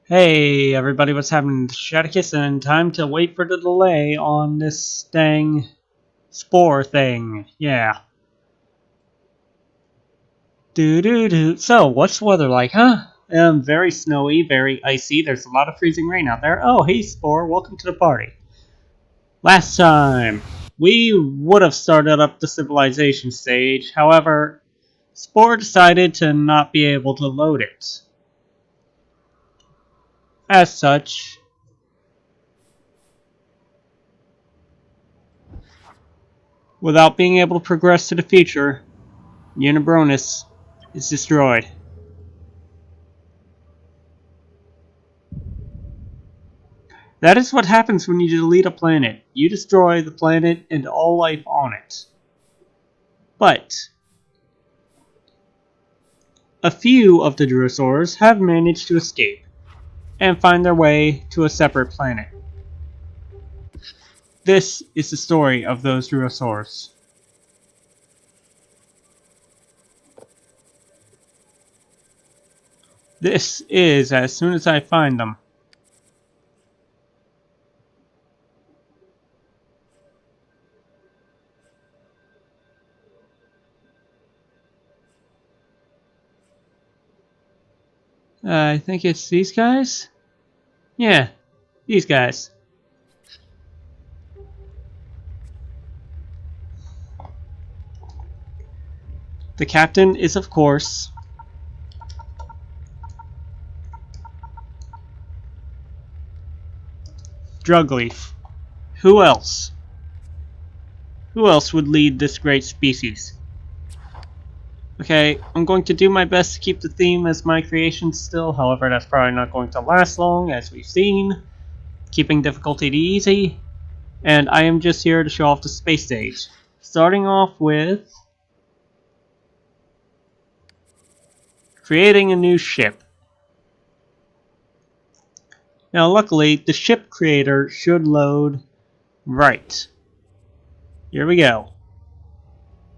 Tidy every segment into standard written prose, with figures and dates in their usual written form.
Hey everybody, what's happening? Shadowkiss, and time to wait for the delay on this dang Spore thing. Yeah. Doo. So, what's the weather like, huh? Very snowy, very icy. There's a lot of freezing rain out there. Oh, hey Spore, welcome to the party. Last time, we would have started up the civilization stage. However, Spore decided to not be able to load it. As such, without being able to progress to the future, Unibronus is destroyed. That is what happens when you delete a planet. You destroy the planet and all life on it. But a few of the Druisaurs have managed to escape and find their way to a separate planet. This is the story of those Druisaurs. This is as soon as I find them. I think it's these guys? Yeah, these guys. The captain is, of course, Drugleaf. Who else? Who else would lead this great species? Okay, I'm going to do my best to keep the theme as my creation still, however that's probably not going to last long, as we've seen. Keeping difficulty to easy, and I am just here to show off the space stage. Starting off with creating a new ship. Now luckily, the ship creator should load right. Here we go.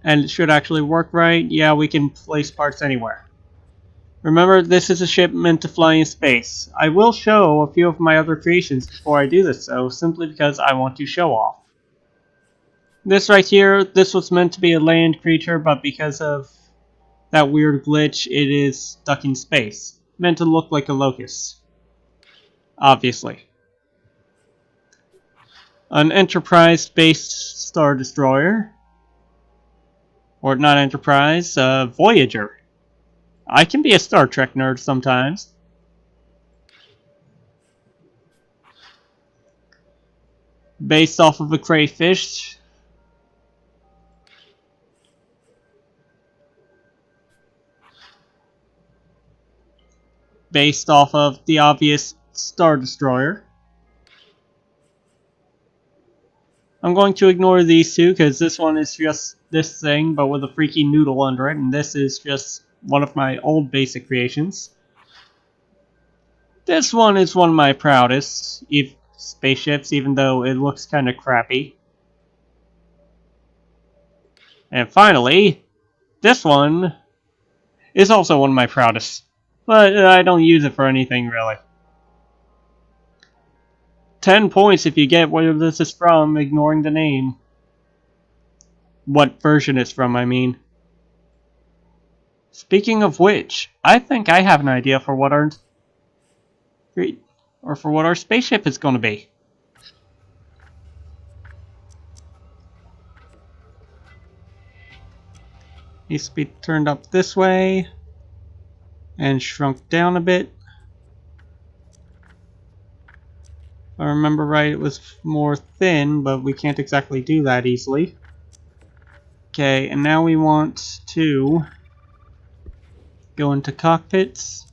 And it should actually work right. Yeah, we can place parts anywhere. Remember, this is a ship meant to fly in space. I will show a few of my other creations before I do this, though, simply because I want to show off. This right here, this was meant to be a land creature, but because of that weird glitch, it is stuck in space. Meant to look like a locust. Obviously. An Enterprise-based Star Destroyer. Or not Enterprise, Voyager. I can be a Star Trek nerd sometimes. Based off of a crayfish. Based off of the obvious Star Destroyer. I'm going to ignore these two because this one is just this thing but with a freaky noodle under it, and this is just one of my old basic creations. This one is one of my proudest spaceships, even though it looks kind of crappy. And finally, this one is also one of my proudest, but I don't use it for anything really. 10 points if you get where this is from, ignoring the name. What version it's from, I mean. Speaking of which, I think I have an idea for what our spaceship is going to be. Needs to be turned up this way and shrunk down a bit. If I remember right, it was more thin, but we can't exactly do that easily. Okay, and now we want to go into cockpits.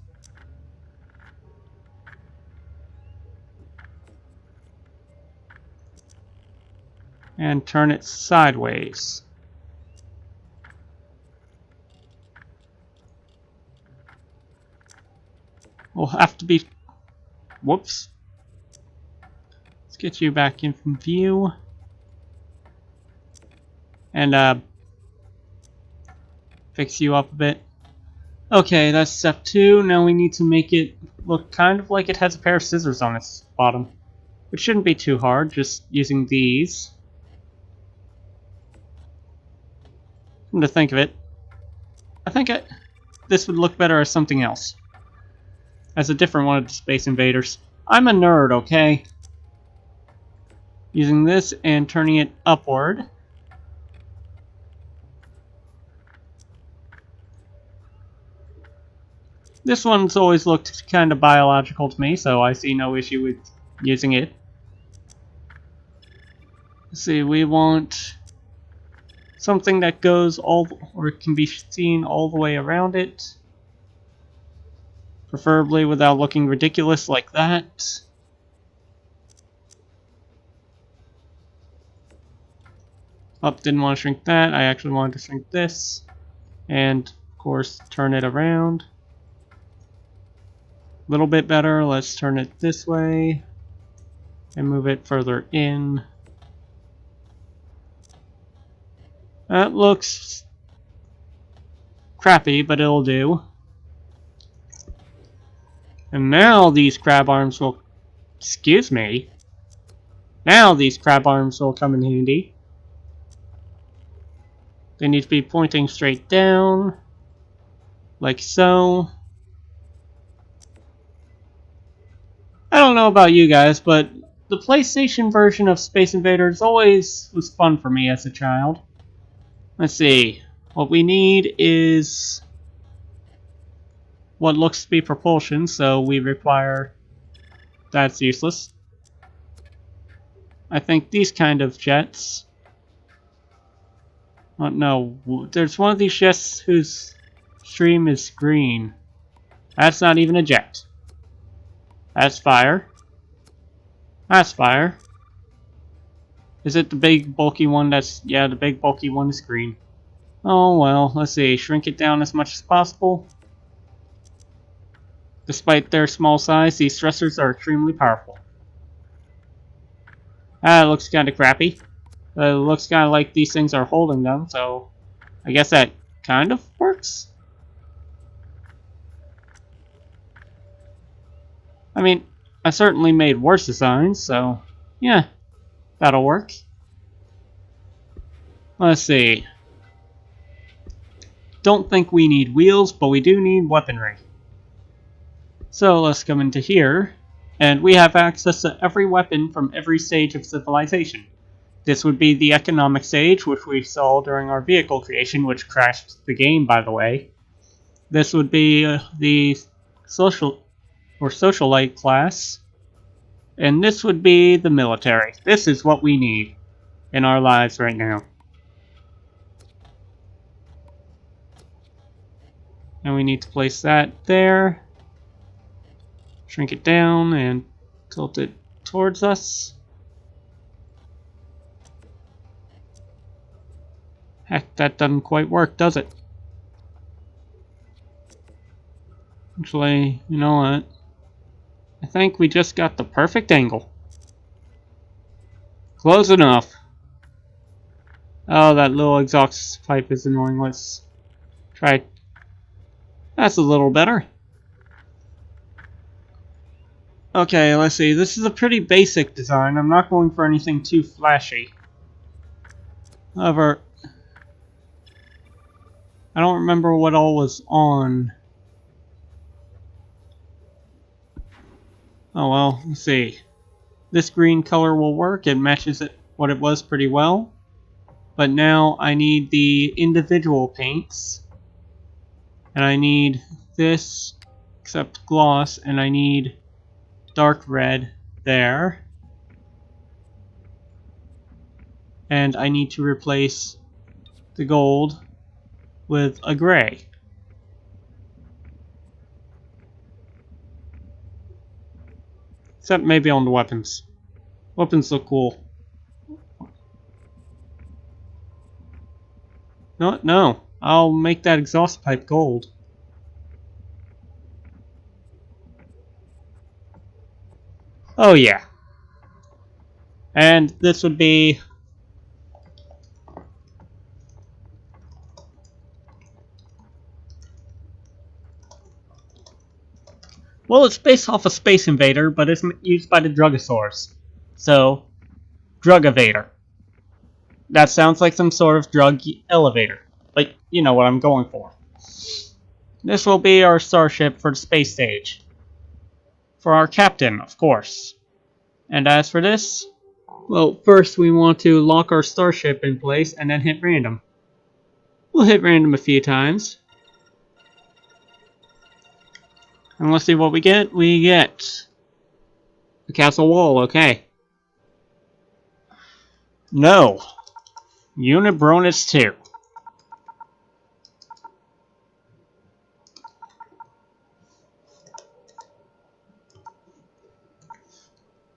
And turn it sideways. We'll have to be... Whoops. Let's get you back in from view. And, fix you up a bit. Okay, that's step 2. Now we need to make it look kind of like it has a pair of scissors on its bottom. Which shouldn't be too hard, just using these. Come to think of it, I think this would look better as something else. As a different one of the Space Invaders. I'm a nerd, okay? Using this and turning it upward. This one's always looked kind of biological to me, so I see no issue with using it. Let's see, we want something that goes or can be seen all the way around it. Preferably without looking ridiculous like that. Oh, didn't want to shrink that. I actually wanted to shrink this. And, of course, turn it around. A little bit better. Let's turn it this way. And move it further in. That looks crappy, but it'll do. And now these crab arms will... Excuse me. Now these crab arms will come in handy. They need to be pointing straight down. Like so. I don't know about you guys, but the PlayStation version of Space Invaders always was fun for me as a child. Let's see. What we need is what looks to be propulsion, so we require... That's useless. I think these kind of jets... Oh, no, there's one of these jets whose stream is green. That's not even a jet. That's fire. That's fire. Is it the big bulky one that's... Yeah, the big bulky one is green. Oh well, let's see. Shrink it down as much as possible. Despite their small size, these thrusters are extremely powerful. Ah, it looks kind of crappy. It looks kind of like these things are holding them, so... I guess that kind of works? I mean, I certainly made worse designs, so... Yeah, that'll work. Let's see. Don't think we need wheels, but we do need weaponry. So let's come into here, and we have access to every weapon from every stage of civilization. This would be the economic stage, which we saw during our vehicle creation, which crashed the game, by the way. This would be the social or socialite class, and this would be the military. This is what we need in our lives right now. And we need to place that there. Shrink it down and tilt it towards us. Heck, that doesn't quite work, does it? Actually, you know what? I think we just got the perfect angle. Close enough. Oh, that little exhaust pipe is annoying. Let's try. That's a little better. Okay, let's see. This is a pretty basic design. I'm not going for anything too flashy. However, I don't remember what all was on. Oh well, let's see. This green color will work. It matches what it was pretty well. But now I need the individual paints. And I need this, except gloss, and I need dark red there. And I need to replace the gold with a gray. Except maybe on the weapons. Weapons look cool. No. I'll make that exhaust pipe gold. Oh yeah. And this would be... Well, it's based off a Space Invader, but it's used by the Drugosaurs. So, Drug Evader. That sounds like some sort of drug elevator. But you know what I'm going for. This will be our starship for the space stage. For our captain, of course. And as for this, well, first we want to lock our starship in place and then hit random. We'll hit random a few times. And let's see what we get. We get a castle wall, okay. No. Unit bonus 2.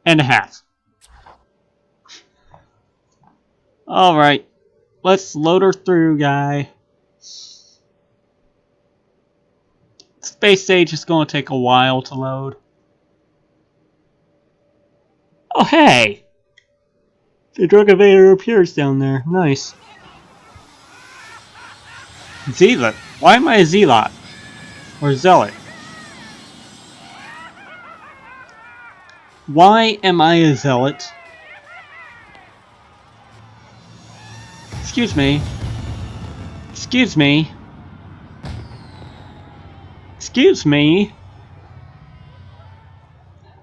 And a half. Alright. Let's load her through, guy. Space stage is going to take a while to load. Oh, hey! The drug evader appears down there. Nice. Zealot? Why am I a zealot? Or zealot? Why am I a zealot? Excuse me. Excuse me. Excuse me.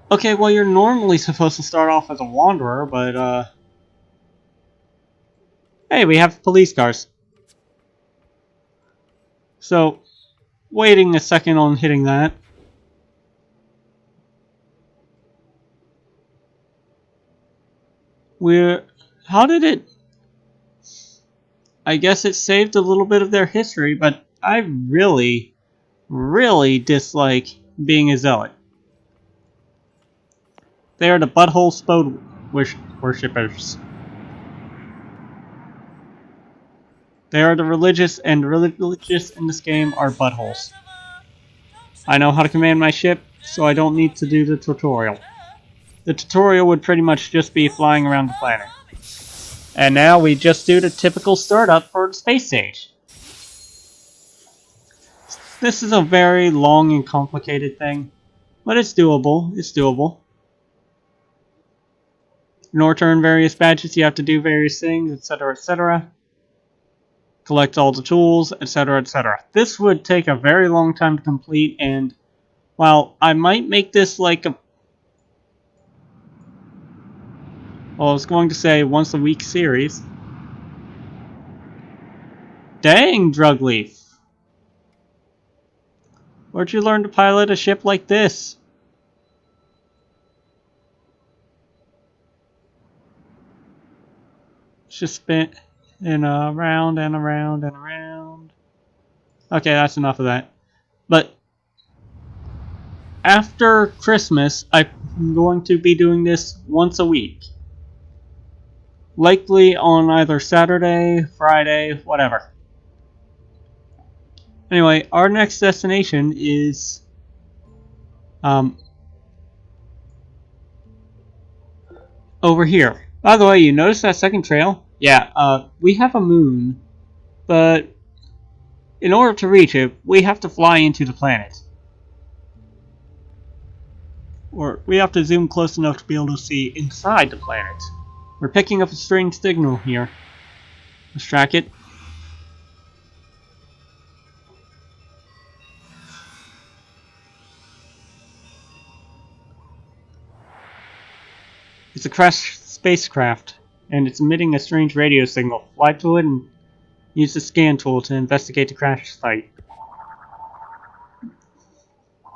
Okay, well, you're normally supposed to start off as a wanderer, but, hey, we have police cars. So, waiting a second on hitting that. How did it... I guess it saved a little bit of their history, but I really, really dislike being a zealot. They are the butthole Spode worshippers. They are the religious, and religious in this game are buttholes. I know how to command my ship, so I don't need to do the tutorial. The tutorial would pretty much just be flying around the planet. And now we just do the typical startup for the space stage. This is a very long and complicated thing, but it's doable. It's doable. In order to earn various badges, you have to do various things, etc., etc. Collect all the tools, etc., etc. This would take a very long time to complete, and while I might make this like a... well, I was going to say once a week series. Dang, Drugleaf! Where'd you learn to pilot a ship like this? It's just spin around and around and around. Okay, that's enough of that. But after Christmas, I'm going to be doing this once a week. Likely on either Saturday, Friday, whatever. Anyway, our next destination is over here. By the way, you notice that second trail? Yeah, we have a moon, but in order to reach it, we have to fly into the planet. Or we have to zoom close enough to be able to see inside the planet. We're picking up a strange signal here. Let's track it. It's a crashed spacecraft, and it's emitting a strange radio signal. Fly to it and use the scan tool to investigate the crash site.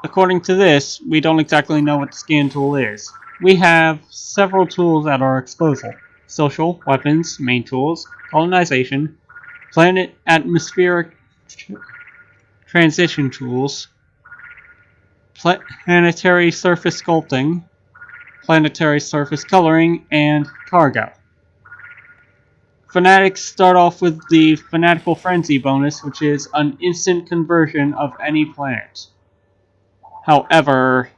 According to this, we don't exactly know what the scan tool is. We have several tools at our disposal. Social, weapons, main tools, colonization, planet atmospheric transition tools, planetary surface sculpting, planetary surface coloring, and cargo. Fanatics start off with the Fanatical Frenzy bonus, which is an instant conversion of any planet. However,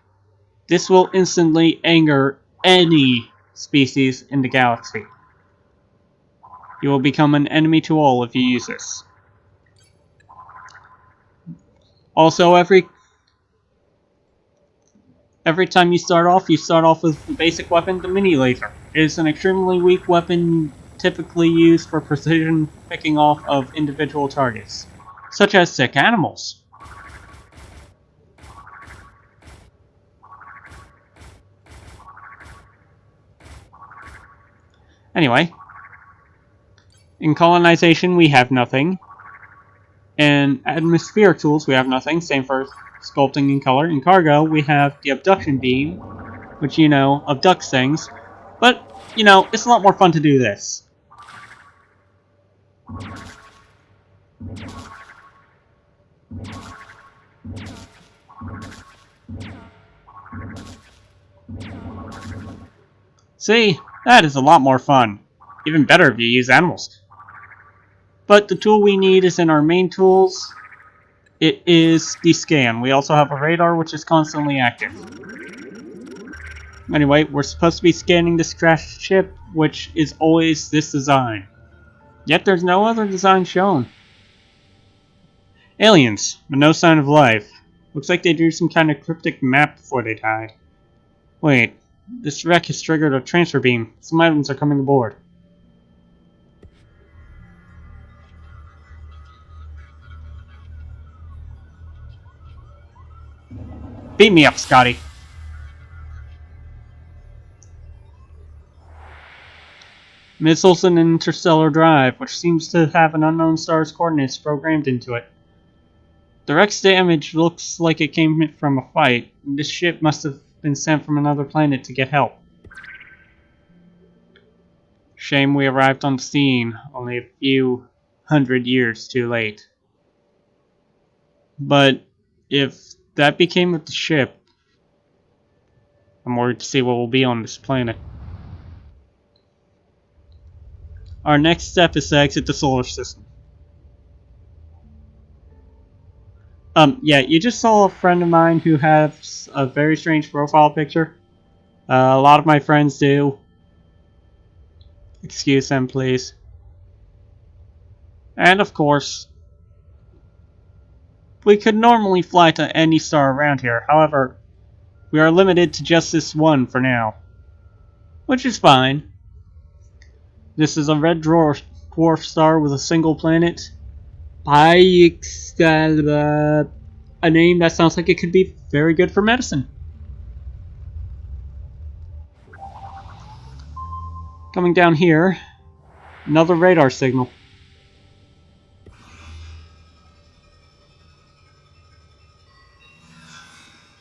this will instantly anger any species in the galaxy. You will become an enemy to all if you use this. Also, Every time you start off with the basic weapon, the mini laser. It is an extremely weak weapon typically used for precision picking off of individual targets, such as sick animals. Anyway, in colonization we have nothing. In atmospheric tools we have nothing, same for sculpting and color. In cargo we have the abduction beam, which, you know, abducts things. But, you know, it's a lot more fun to do this. See, that is a lot more fun. Even better if you use animals. But the tool we need is in our main tools. It is the scan. We also have a radar which is constantly active. Anyway, we're supposed to be scanning this crashed ship, which is always this design. Yet there's no other design shown. Aliens, but no sign of life. Looks like they drew some kind of cryptic map before they died. Wait, this wreck has triggered a transfer beam. Some items are coming aboard. Beat me up, Scotty. Missiles and interstellar drive, which seems to have an unknown star's coordinates programmed into it. The wreck's damage looks like it came from a fight. This ship must have been sent from another planet to get help. Shame we arrived on the scene only a few hundred years too late. But if that became with the ship, I'm worried to see what will be on this planet. Our next step is to exit the solar system. Yeah, you just saw a friend of mine who has a very strange profile picture. A lot of my friends do. Excuse them, please. And of course, we could normally fly to any star around here. However, we are limited to just this one for now. Which is fine. This is a red dwarf star with a single planet. A name that sounds like it could be very good for medicine. Coming down here, another radar signal.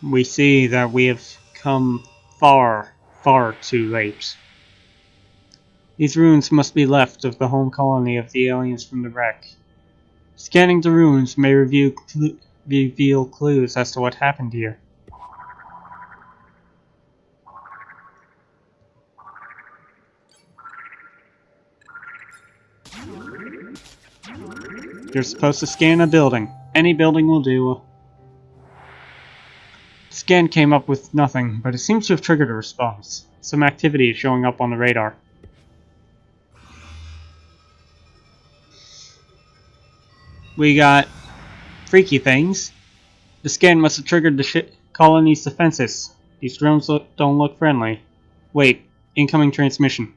We see that we have come far, far too late. These ruins must be left of the home colony of the aliens from the wreck. Scanning the ruins may reveal clues as to what happened here. You're supposed to scan a building. Any building will do. The scan came up with nothing, but it seems to have triggered a response. Some activity is showing up on the radar. We got freaky things. The scan must have triggered the colony's defenses. These drones don't look friendly. Wait, incoming transmission.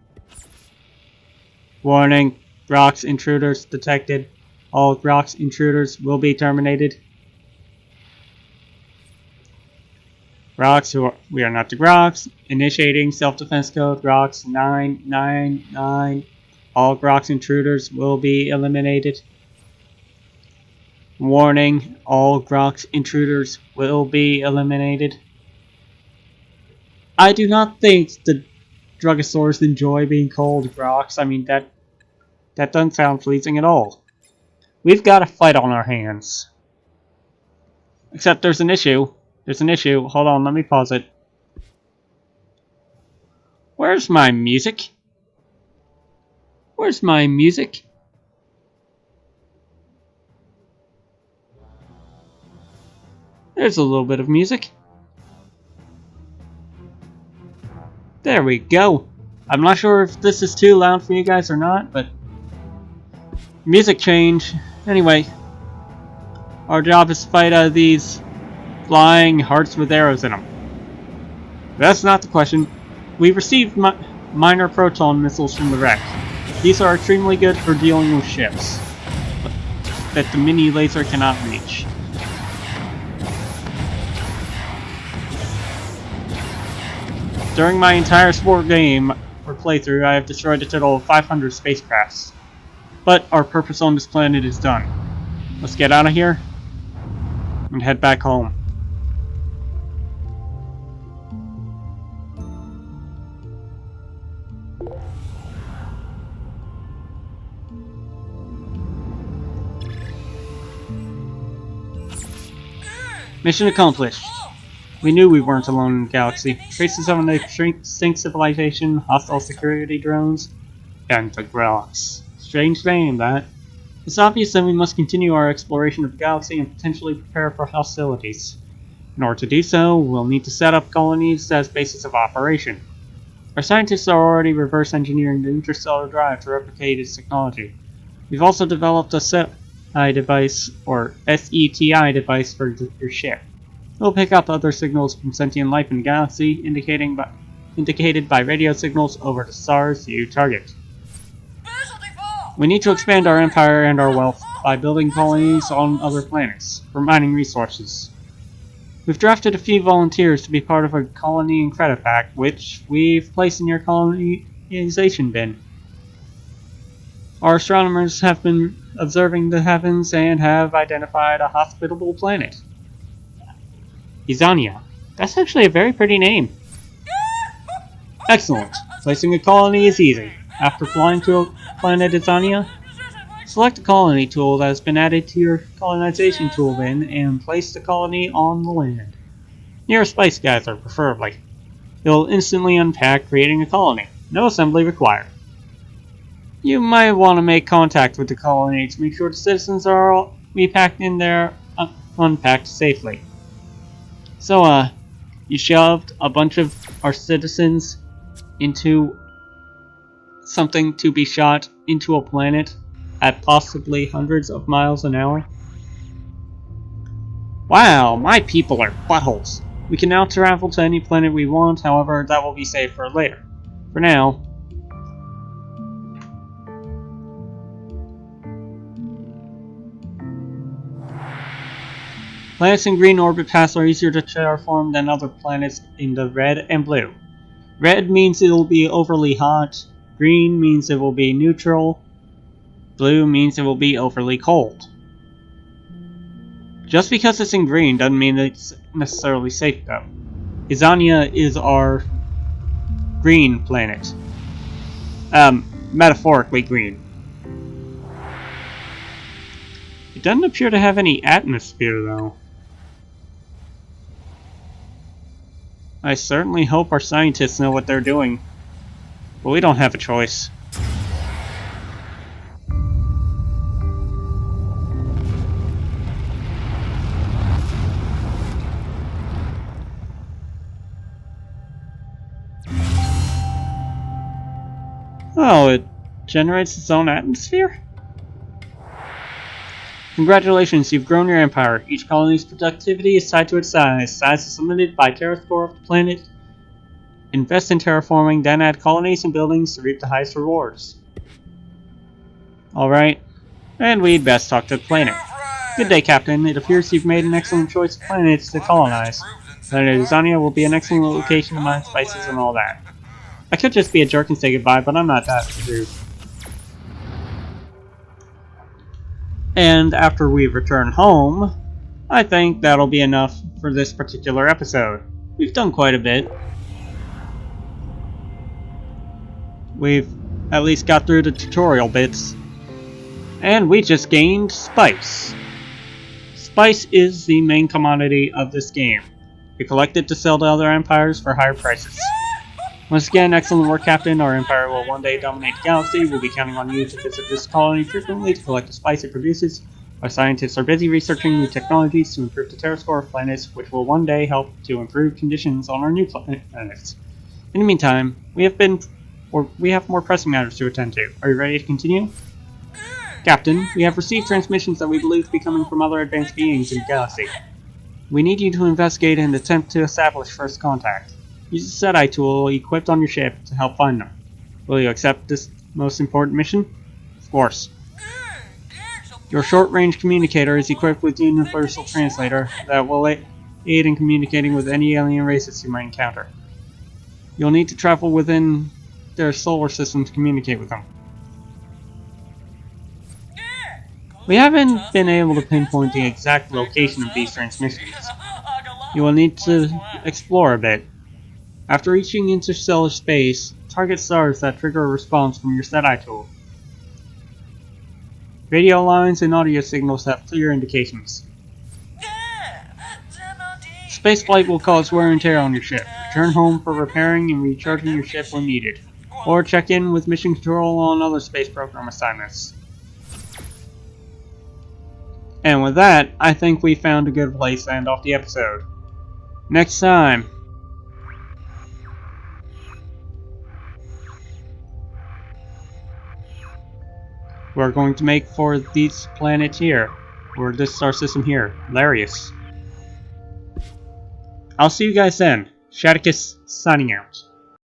Warning, Grox intruders detected. All Grox intruders will be terminated. Grox, we are not the Grox. Initiating self-defense code Grox 999. All Grox intruders will be eliminated. Warning, all Grox intruders will be eliminated. I do not think the Drugosaurs enjoy being called Grox. I mean, that doesn't sound pleasing at all. We've got a fight on our hands. Except there's an issue. There's an issue. Hold on, let me pause it. Where's my music? Where's my music? There's a little bit of music. There we go. I'm not sure if this is too loud for you guys or not, but music change. Anyway, our job is to fight these flying hearts with arrows in them. That's not the question. We received minor proton missiles from the wreck. These are extremely good for dealing with ships that the mini laser cannot reach. During my entire Spore game or playthrough, I have destroyed a total of 500 spacecrafts. But our purpose on this planet is done. Let's get out of here and head back home. Mission accomplished. We knew we weren't alone in the galaxy. Traces of an extinct civilization, hostile security drones, and the Grellox. Strange name, that. It's obvious that we must continue our exploration of the galaxy and potentially prepare for hostilities. In order to do so, we'll need to set up colonies as bases of operation. Our scientists are already reverse engineering the interstellar drive to replicate its technology. We've also developed a SETI device, or SETI device for your ship. It will pick up other signals from sentient life in the galaxy, indicated by radio signals over the stars you target. We need to expand our empire and our wealth by building colonies on other planets, for mining resources. We've drafted a few volunteers to be part of a colony and credit pack, which we've placed in your colonization bin. Our astronomers have been observing the heavens and have identified a hospitable planet. Izania. That's actually a very pretty name. Excellent. Placing a colony is easy. After flying to a planet Izania, select a colony tool that has been added to your colonization tool bin and place the colony on the land. Near a spice geyser, preferably. It will instantly unpack, creating a colony. No assembly required. You might want to make contact with the colony to make sure the citizens are all repacked in there, unpacked safely. So, you shoved a bunch of our citizens into something to be shot into a planet at possibly hundreds of miles an hour? Wow, my people are buttholes. We can now travel to any planet we want, however, that will be saved for later. For now, planets in green orbit paths are easier to terraform than other planets in the red and blue. Red means it will be overly hot, green means it will be neutral, blue means it will be overly cold. Just because it's in green doesn't mean it's necessarily safe though. Izania is our green planet. Metaphorically green. It doesn't appear to have any atmosphere though. I certainly hope our scientists know what they're doing, but we don't have a choice. Oh, it generates its own atmosphere? Congratulations, you've grown your empire. Each colony's productivity is tied to its size. Size is limited by terrascore of the planet. Invest in terraforming, then add colonies and buildings to reap the highest rewards. Alright, and we'd best talk to the planet. Good day, Captain. It appears you've made an excellent choice of planets to colonize. Planet Izania will be an excellent location to mine spices and all that. I could just be a jerk and say goodbye, but I'm not that rude. And after we return home, I think that'll be enough for this particular episode. We've done quite a bit. We've at least got through the tutorial bits. And we just gained spice. Spice is the main commodity of this game. You collect it to sell to other empires for higher prices. Once again, excellent work, Captain. Our empire will one day dominate the galaxy. We'll be counting on you to visit this colony frequently to collect the spice it produces. Our scientists are busy researching new technologies to improve the terrascore of planets, which will one day help to improve conditions on our new planets. In the meantime, we have more pressing matters to attend to. Are you ready to continue? Captain, we have received transmissions that we believe to be coming from other advanced beings in the galaxy. We need you to investigate and attempt to establish first contact. Use the SETI tool equipped on your ship to help find them. Will you accept this most important mission? Of course. Your short-range communicator is equipped with Universal Translator that will aid in communicating with any alien races you might encounter. You'll need to travel within their solar system to communicate with them. We haven't been able to pinpoint the exact location of these transmissions. You will need to explore a bit. After reaching interstellar space, target stars that trigger a response from your SETI tool. Radio lines and audio signals have clear indications. Spaceflight will cause wear and tear on your ship. Return home for repairing and recharging your ship when needed. Or check in with Mission Control on other space program assignments. And with that, I think we found a good place to end off the episode. Next time, we're going to make for these planets here, or this star system here, Larius. I'll see you guys then. Shadicus signing out.